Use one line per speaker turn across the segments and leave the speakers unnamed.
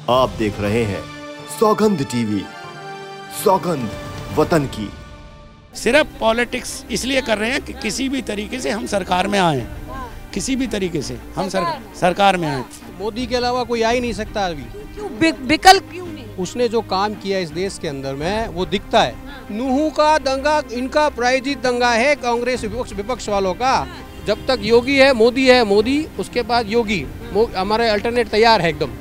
आप देख रहे हैं सौगंध टीवी, सौगंध वतन की।
सिर्फ पॉलिटिक्स इसलिए कर रहे हैं कि किसी भी तरीके से हम सरकार में आए, किसी भी तरीके से हम सरकार में आए।
मोदी के अलावा कोई आ ही नहीं सकता अभी।
क्यों विकल्प क्यों नहीं?
उसने जो काम किया इस देश के अंदर में वो दिखता है। नूहू का दंगा इनका प्रायोजित दंगा है, कांग्रेस विपक्ष वालों का। जब तक योगी है मोदी, उसके बाद योगी, हमारे अल्टरनेट तैयार है एकदम।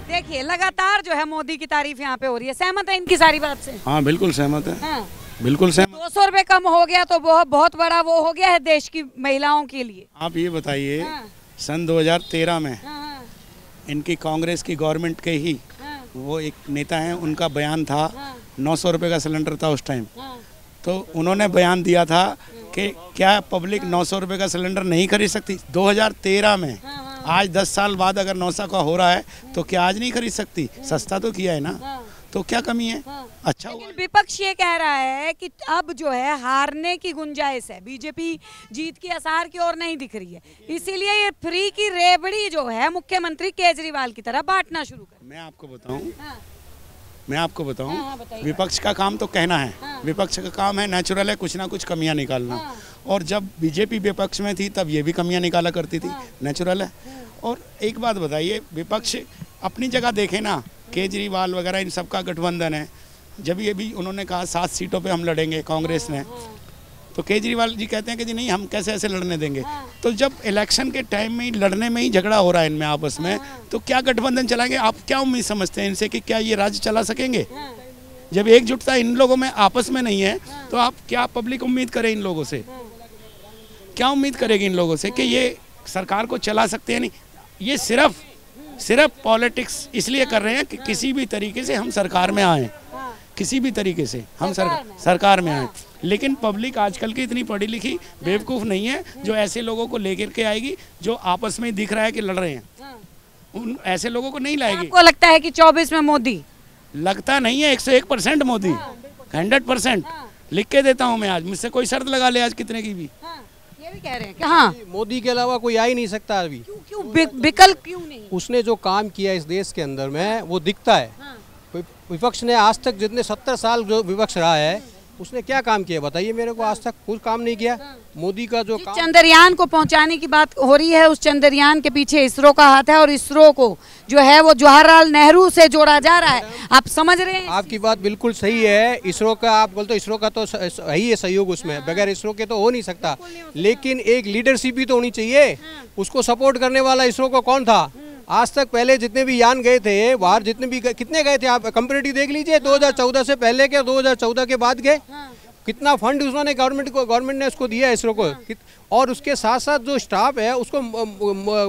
देखिए लगातार जो है मोदी की तारीफ यहाँ पे हो रही है, सहमत है इनकी सारी बात से?
हाँ बिल्कुल सहमत है।
हाँ।
बिल्कुल सहमत।
200 रुपए कम हो गया तो बहुत बड़ा वो हो गया है देश की महिलाओं के लिए।
आप ये बताइए,
हाँ।
सन 2013 में
हाँ।
इनकी कांग्रेस की गवर्नमेंट के ही वो एक नेता हैं, उनका बयान था 900 रुपये का सिलेंडर था उस टाइम। तो उन्होंने बयान दिया था कि क्या पब्लिक 900 रुपये का सिलेंडर नहीं खरीद सकती 2013 में। आज 10 साल बाद अगर 900 का हो रहा है तो क्या आज नहीं खरीद सकती? सस्ता तो किया है ना, तो क्या कमी है? अच्छा हुआ।
लेकिन विपक्ष ये कह रहा है कि अब जो है हारने की गुंजाइश है, बीजेपी जीत की आसार की ओर नहीं दिख रही है, इसीलिए ये फ्री की रेवड़ी जो है मुख्यमंत्री केजरीवाल की तरह बांटना शुरू कर।
मैं आपको बताऊं, विपक्ष का काम तो कहना है। विपक्ष का काम है, नेचुरल है, कुछ ना कुछ कमियां निकालना। और जब बीजेपी विपक्ष में थी तब ये भी कमियां निकाला करती थी, नेचुरल है। और एक बात बताइए, विपक्ष अपनी जगह देखे ना, केजरीवाल वगैरह इन सब का गठबंधन है। जब ये भी उन्होंने कहा 7 सीटों पे हम लड़ेंगे कांग्रेस ने, तो केजरीवाल जी कहते हैं कि जी नहीं, हम कैसे ऐसे लड़ने देंगे। तो जब इलेक्शन के टाइम में लड़ने में ही झगड़ा हो रहा है इनमें आपस में, तो क्या गठबंधन चलाएंगे? आप क्या उम्मीद समझते हैं इनसे कि क्या ये राज्य चला सकेंगे? जब एकजुटता इन लोगों में आपस में नहीं है तो आप क्या पब्लिक उम्मीद करे इन लोगों से? क्या उम्मीद करेगी इन लोगों से कि ये सरकार को चला सकते हैं? नहीं, ये सिर्फ पॉलिटिक्स इसलिए कर रहे हैं कि किसी भी तरीके से हम सरकार में आए, किसी भी तरीके से हम सरकार में आए। लेकिन पब्लिक आजकल की इतनी पढ़ी लिखी बेवकूफ़ नहीं है जो ऐसे लोगों को लेकर के आएगी जो आपस में दिख रहा है कि लड़ रहे हैं। उन ऐसे लोगों को नहीं लाएगी।
आपको लगता है कि 24 में मोदी?
लगता नहीं है, 101% मोदी, 100% लिख के देता हूँ मैं। आज मुझसे कोई शर्त लगा ले आज कितने की भी।
ये भी कह रहे हैं कि हाँ,
मोदी के अलावा कोई आ ही नहीं सकता अभी।
क्यों विकल्प क्यों नहीं?
उसने जो काम किया इस देश के अंदर में वो दिखता है। विपक्ष ने आज तक जितने 70 साल जो विपक्ष रहा है उसने क्या काम किया बताइए मेरे को? आज तक कुछ काम नहीं किया। मोदी का जो काम,
चंद्रयान को पहुंचाने की बात हो रही है, उस चंद्रयान के पीछे इसरो का हाथ है और इसरो को जो है वो जवाहरलाल नेहरू से जोड़ा जा रहा है। आप समझ रहे हैं?
आपकी बात बिल्कुल सही है। इसरो का आप बोलते हो, इसरो का तो सही है सहयोग उसमें, बगैर इसरो के तो हो नहीं सकता। लेकिन एक लीडरशिप भी तो होनी चाहिए। उसको सपोर्ट करने वाला इसरो को कौन था? आज तक पहले जितने भी यान गए थे बाहर, जितने भी कितने गए थे आप कंपैरेटिव देख लीजिए, 2014 से पहले के 2014 के बाद गए। कितना फंड उन्होंने गवर्नमेंट ने उसको दिया इसरो को। और उसके साथ साथ जो स्टाफ है उसको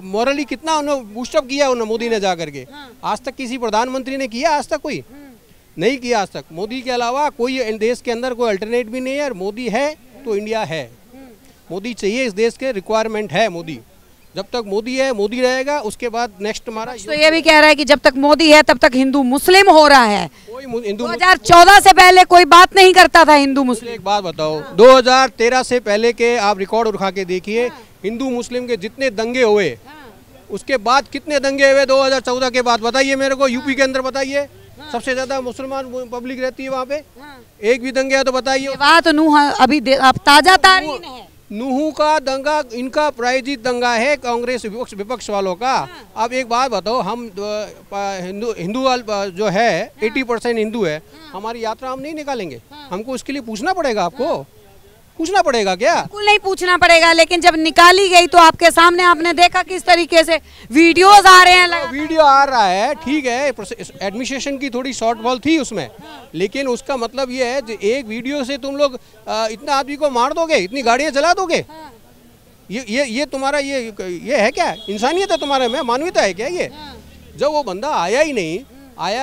मॉरली कितना उन्होंने बूस्टअप किया उन्होंने मोदी ने जा करके। आज तक किसी प्रधानमंत्री ने किया? आज तक कोई नहीं किया। आज तक मोदी के अलावा कोई देश के अंदर कोई अल्टरनेट भी नहीं है। और मोदी है तो इंडिया है। मोदी चाहिए, इस देश के रिक्वायरमेंट है मोदी। जब तक मोदी है, मोदी रहेगा। उसके बाद नेक्स्ट हमारा
तो ये भी कह रहा है कि जब तक मोदी है तब तक हिंदू मुस्लिम हो रहा है।
कोई हिंदू
2014 से पहले कोई बात नहीं करता था हिंदू मुस्लिम।
एक बात बताओ, 2013 से पहले के आप रिकॉर्ड उठा के देखिए, हिंदू मुस्लिम के जितने दंगे हुए, उसके बाद कितने दंगे हुए 2014 के बाद? बताइए मेरे को, यूपी के अंदर बताइए। सबसे ज्यादा मुसलमान पब्लिक रहती है वहाँ पे। एक भी दंगे है तो बताइए।
बात नूह अभी अब ताजा तारीख है।
नूहू का दंगा इनका प्रायोजित दंगा है, कांग्रेस विपक्ष वालों का। अब एक बात बताओ, हम हिंदू जो है 80% हिंदू है, हमारी यात्रा हम नहीं निकालेंगे? हमको उसके लिए पूछना पड़ेगा? आपको पूछना पड़ेगा क्या?
बिल्कुल नहीं पूछना पड़ेगा, लेकिन जब निकाली गई तो आपके सामने आपने देखा किस तरीके से वीडियोस आ रहे हैं।
वीडियो आ रहा है, ठीक है, एडमिनिस्ट्रेशन की थोड़ी शॉर्टफॉल थी उसमें, लेकिन उसका मतलब ये है कि एक वीडियो से तुम लोग इतना आदमी को मार दोगे, इतनी गाड़ियां चला दोगे? ये तुम्हारा ये है क्या? इंसानियत है तुम्हारे में? मानवीयता है क्या ये? जब वो बंदा आया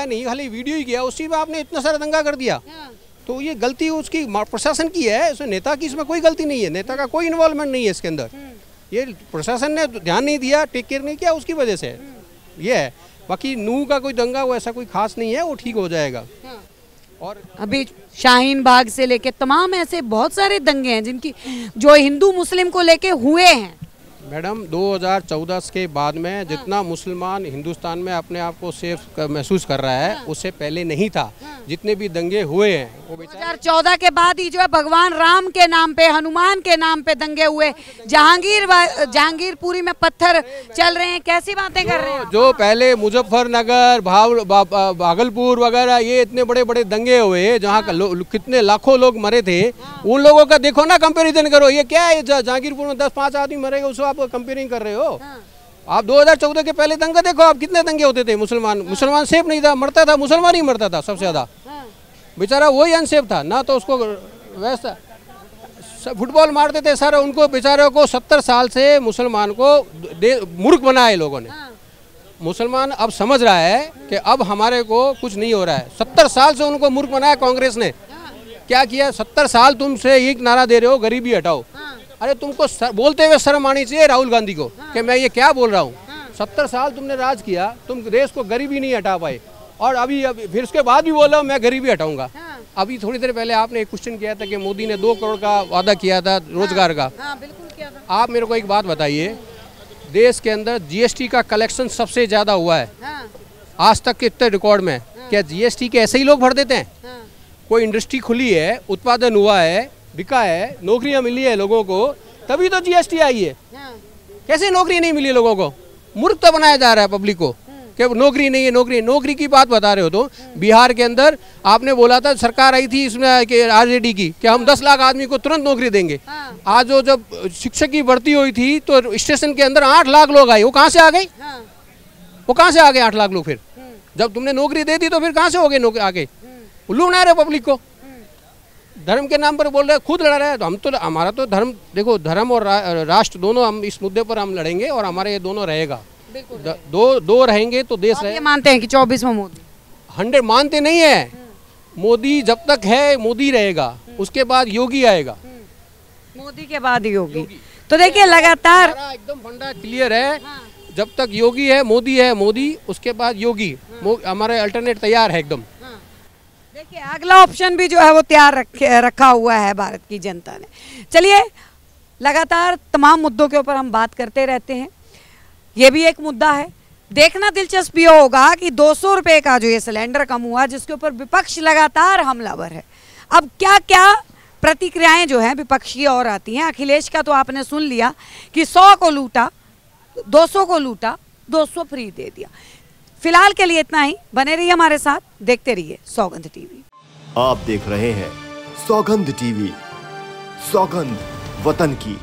नहीं, खाली वीडियो ही किया, उसी में आपने इतना सारा दंगा कर दिया। तो ये गलती उसकी प्रशासन की है, इसमें नेता की इसमें कोई गलती नहीं है। नेता का कोई इन्वॉल्वमेंट नहीं है इसके अंदर। ये प्रशासन ने ध्यान नहीं दिया, टेक केयर नहीं किया, उसकी वजह से ये है। बाकी नूह का कोई दंगा वो ऐसा कोई खास नहीं है, वो ठीक हो जाएगा। और
अभी शाहीन बाग से लेके तमाम ऐसे बहुत सारे दंगे हैं जिनकी जो हिंदू मुस्लिम को लेके हुए हैं।
मैडम 2014 के बाद में जितना मुसलमान हिंदुस्तान में अपने आप को सेफ महसूस कर रहा है उससे पहले नहीं था। जितने भी दंगे हुए हैं वो
2014 के बाद ही जो है भगवान राम के नाम पे, हनुमान के नाम पे दंगे हुए। जहांगीरपुरी में पत्थर चल रहे हैं, कैसी बातें कर रहे हैं?
जो पहले मुजफ्फरनगर, भागलपुर वगैरह ये इतने बड़े बड़े दंगे हुए जहाँ कितने लाखों लोग मरे थे, उन लोगों का देखो ना, कंपैरिजन करो। ये क्या है, जहांगीरपुर में 10-5 आदमी मरेगा, उसको आप कंपेयरिंग कर रहे हो? आप 2014 के पहले दंगे देखो, आप कितने दंगे होते थे। मुसलमान सेफ नहीं था, मरता था मुसलमान ही मरता था सबसे ज्यादा। बेचारा वही अनसेफ था ना, तो उसको वैसा फुटबॉल मारते थे सर, उनको बेचारों को 70 साल से मुसलमान को मूर्ख बनाया लोगों ने। मुसलमान अब समझ रहा है कि अब हमारे को कुछ नहीं हो रहा है। 70 साल से उनको मूर्ख बनाया कांग्रेस ने। क्या किया? 70 साल तुमसे एक नारा दे रहे हो, गरीबी हटाओ। अरे तुमको बोलते हुए शर्म आनी चाहिए राहुल गांधी को कि मैं ये क्या बोल रहा हूँ। 70 साल तुमने राज किया, तुम देश को गरीबी नहीं हटा पाए, और अभी फिर उसके बाद भी बोला मैं गरीबी हटाऊंगा। अभी थोड़ी देर पहले आपने एक क्वेश्चन किया था कि मोदी ने 2 करोड़ का वादा किया था रोजगार का।
बिल्कुल किया था।
आप मेरे को एक बात बताइए, देश के अंदर जीएसटी का कलेक्शन सबसे ज्यादा हुआ है आज तक के इतने रिकॉर्ड में। क्या जीएसटी के ऐसे ही लोग भर देते हैं? कोई इंडस्ट्री खुली है, उत्पादन हुआ है, बिका है, नौकरियां मिली है लोगों को, तभी तो जीएसटी आई है। कैसे नौकरी नहीं मिली लोगों को? मूर्ख बनाया जा रहा है पब्लिक को कि नौकरी नहीं है। नौकरी की बात बता रहे हो तो बिहार के अंदर आपने बोला था, सरकार आई थी इसमें आरजेडी की, कि हम 10 लाख आदमी को तुरंत नौकरी देंगे। आज वो जब शिक्षक की भर्ती हुई थी तो स्टेशन के अंदर 8 लाख लोग आए। वो कहाँ से आ गए? वो कहाँ से आ गए 8 लाख लोग? फिर जब तुमने नौकरी दे दी तो फिर कहाँ से हो गए नौकरी? आगे उल्लू बना रहे पब्लिक को, धर्म के नाम पर बोल रहे, खुद लड़ रहे हैं। तो हम तो, हमारा तो धर्म देखो, धर्म और राष्ट्र दोनों, हम इस मुद्दे पर हम लड़ेंगे और हमारे ये दोनों रहेगा। दो रहेंगे तो देश रहेगा।
मानते हैं कि 24 में मोदी
100 मानते नहीं है। मोदी जब तक है मोदी रहेगा, उसके बाद योगी आएगा।
मोदी के बाद योगी। तो देखिए लगातार
एकदम फंडा क्लियर है। जब तक योगी है मोदी, उसके बाद योगी। हमारे अल्टरनेट तैयार है एकदम।
देखिए अगला ऑप्शन भी जो है वो तैयार रखा हुआ है भारत की जनता ने। चलिए, लगातार तमाम मुद्दों के ऊपर हम बात करते रहते हैं, ये भी एक मुद्दा है। देखना दिलचस्प ये होगा कि 200 रुपये का जो ये सिलेंडर कम हुआ, जिसके ऊपर विपक्ष लगातार हमलावर है। अब क्या क्या प्रतिक्रियाएं जो हैं विपक्ष की और आती हैं। अखिलेश का तो आपने सुन लिया कि 100 को लूटा, 200 को लूटा, 200 फ्री दे दिया। फिलहाल के लिए इतना ही। बने रहिए हमारे साथ, देखते रहिए सौगंध टीवी।
आप देख रहे हैं सौगंध टीवी, सौगंध वतन की।